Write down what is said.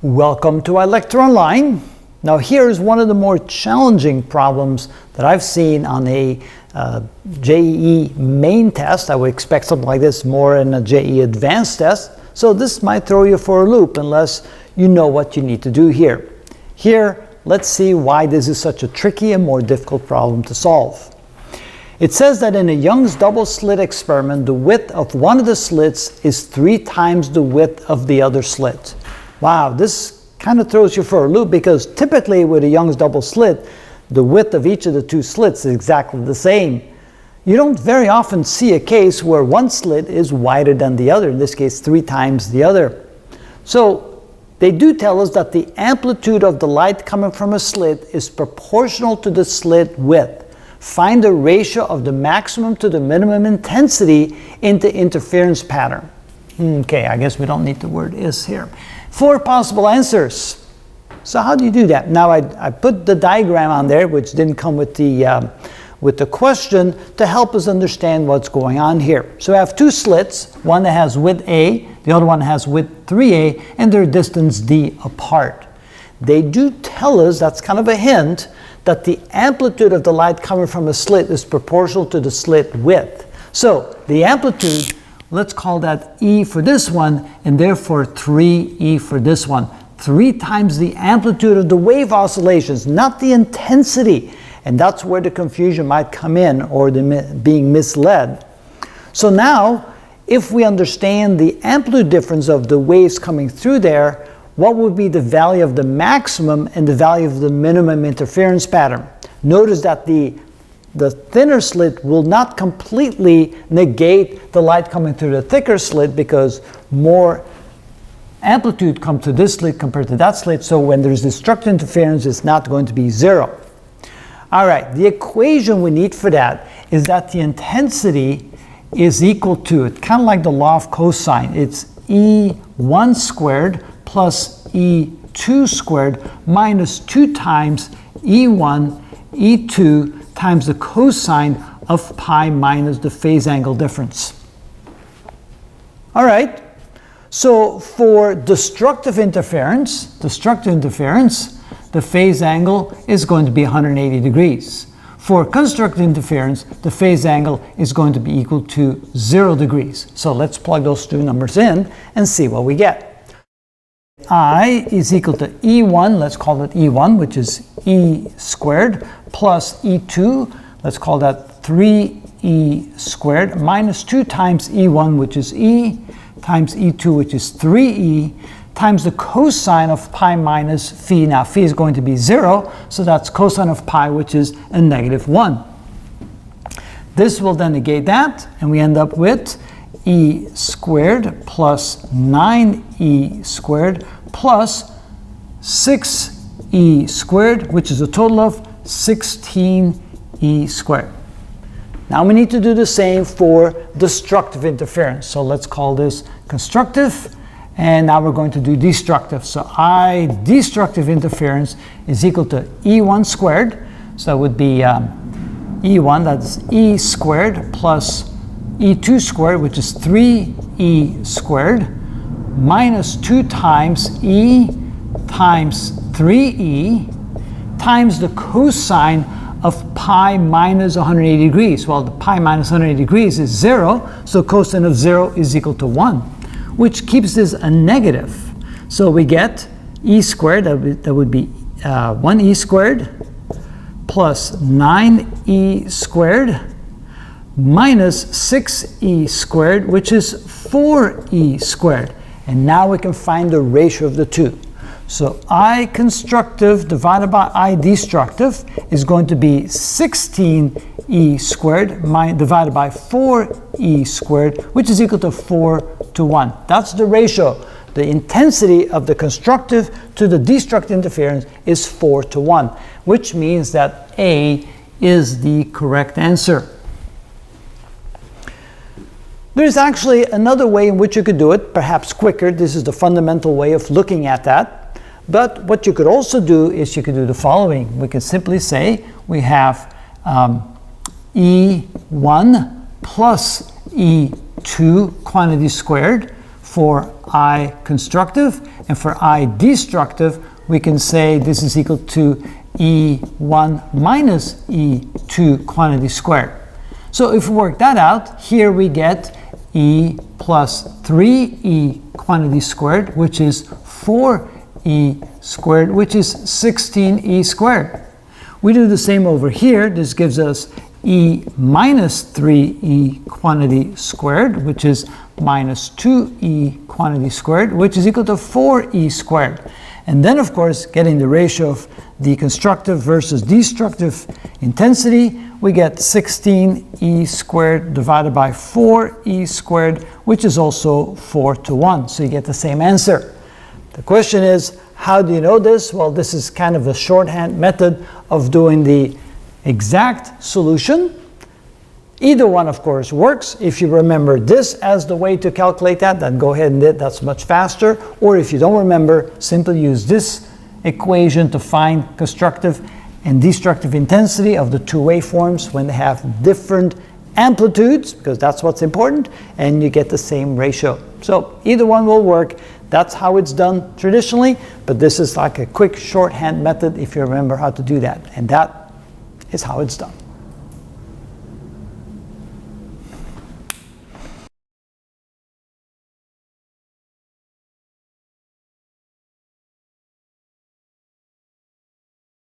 Welcome to ilectureonline. Now here's one of the more challenging problems that I've seen on a JEE main test. I would expect something like this more in a JEE advanced test. So this might throw you for a loop unless you know what you need to do here. Here, let's see why this is such a tricky and more difficult problem to solve. It says that in a Young's double slit experiment, the width of one of the slits is 3 times the width of the other slit. Wow, this kind of throws you for a loop because typically with a Young's double slit, the width of each of the two slits is exactly the same. You don't very often see a case where one slit is wider than the other, in this case 3 times the other. So they do tell us that the amplitude of the light coming from a slit is proportional to the slit width. Find the ratio of the maximum to the minimum intensity in the interference pattern. Okay, I guess we don't need the word is here. 4 possible answers. So how do you do that? Now I put the diagram on there, which didn't come with the question, to help us understand what's going on here. So I have 2 slits, one that has width A, the other one has width 3A, and they're distance D apart. They do tell us, that's kind of a hint, that the amplitude of the light coming from a slit is proportional to the slit width. So the amplitude, let's call that E for this one, and therefore 3E for this one. 3 times the amplitude of the wave oscillations, not the intensity. And that's where the confusion might come in, or the being misled. So now, if we understand the amplitude difference of the waves coming through there, what would be the value of the maximum and the value of the minimum interference pattern? Notice that the thinner slit will not completely negate the light coming through the thicker slit because more amplitude comes to this slit compared to that slit. So when there's destructive interference, it's not going to be 0. All right, the equation we need for that is that the intensity is equal to, it's kind of like the law of cosine. It's E1 squared plus E2 squared minus 2 times E1, E2 times the cosine of pi minus the phase angle difference. All right, so for destructive interference, the phase angle is going to be 180 degrees. For constructive interference, the phase angle is going to be equal to 0 degrees. So let's plug those 2 numbers in and see what we get. I is equal to E1, let's call it E1, which is E squared, plus E2, let's call that 3E squared, minus 2 times E1, which is E, times E2, which is 3E, times the cosine of pi minus phi. Now phi is going to be 0, so that's cosine of pi, which is a -1. This will then negate that, and we end up with E squared plus 9E squared plus 6E squared, which is a total of 16E squared. Now we need to do the same for destructive interference. So let's call this constructive, and now we're going to do destructive. So I destructive interference is equal to E1 squared. So that would be E1, that's E squared plus E2 squared, which is 3E squared, minus 2 times E times 3E times the cosine of pi minus 180 degrees. Well, the pi minus 180 degrees is 0, so cosine of 0 is equal to 1, which keeps this a negative. So we get E squared, that would be 1E squared plus 9E squared minus 6E squared, which is 4E squared. And now we can find the ratio of the 2. So I constructive divided by I destructive is going to be 16E squared divided by 4E squared, which is equal to 4 to 1. That's the ratio. The intensity of the constructive to the destructive interference is 4 to 1, which means that A is the correct answer. There's actually another way in which you could do it, perhaps quicker. This is the fundamental way of looking at that. But what you could also do is you could do the following. We could simply say we have E1 plus E2 quantity squared for I constructive, and for I destructive, we can say this is equal to E1 minus E2 quantity squared. So if we work that out, here we get E plus 3E quantity squared, which is 4E squared, which is 16E squared. We do the same over here. This gives us E minus 3E quantity squared, which is minus 2E quantity squared, which is equal to 4E squared. And then, of course, getting the ratio of the constructive versus destructive intensity, we get 16E squared divided by 4E squared, which is also 4 to 1. So you get the same answer. The question is, how do you know this? Well, this is kind of a shorthand method of doing the exact solution. Either one, of course, works. If you remember this as the way to calculate that, then go ahead and do it. That's much faster. Or if you don't remember, simply use this equation to find constructive and destructive intensity of the two waveforms when they have different amplitudes, because that's what's important, and you get the same ratio. So either one will work. That's how it's done traditionally, but this is like a quick shorthand method if you remember how to do that. And that is how it's done.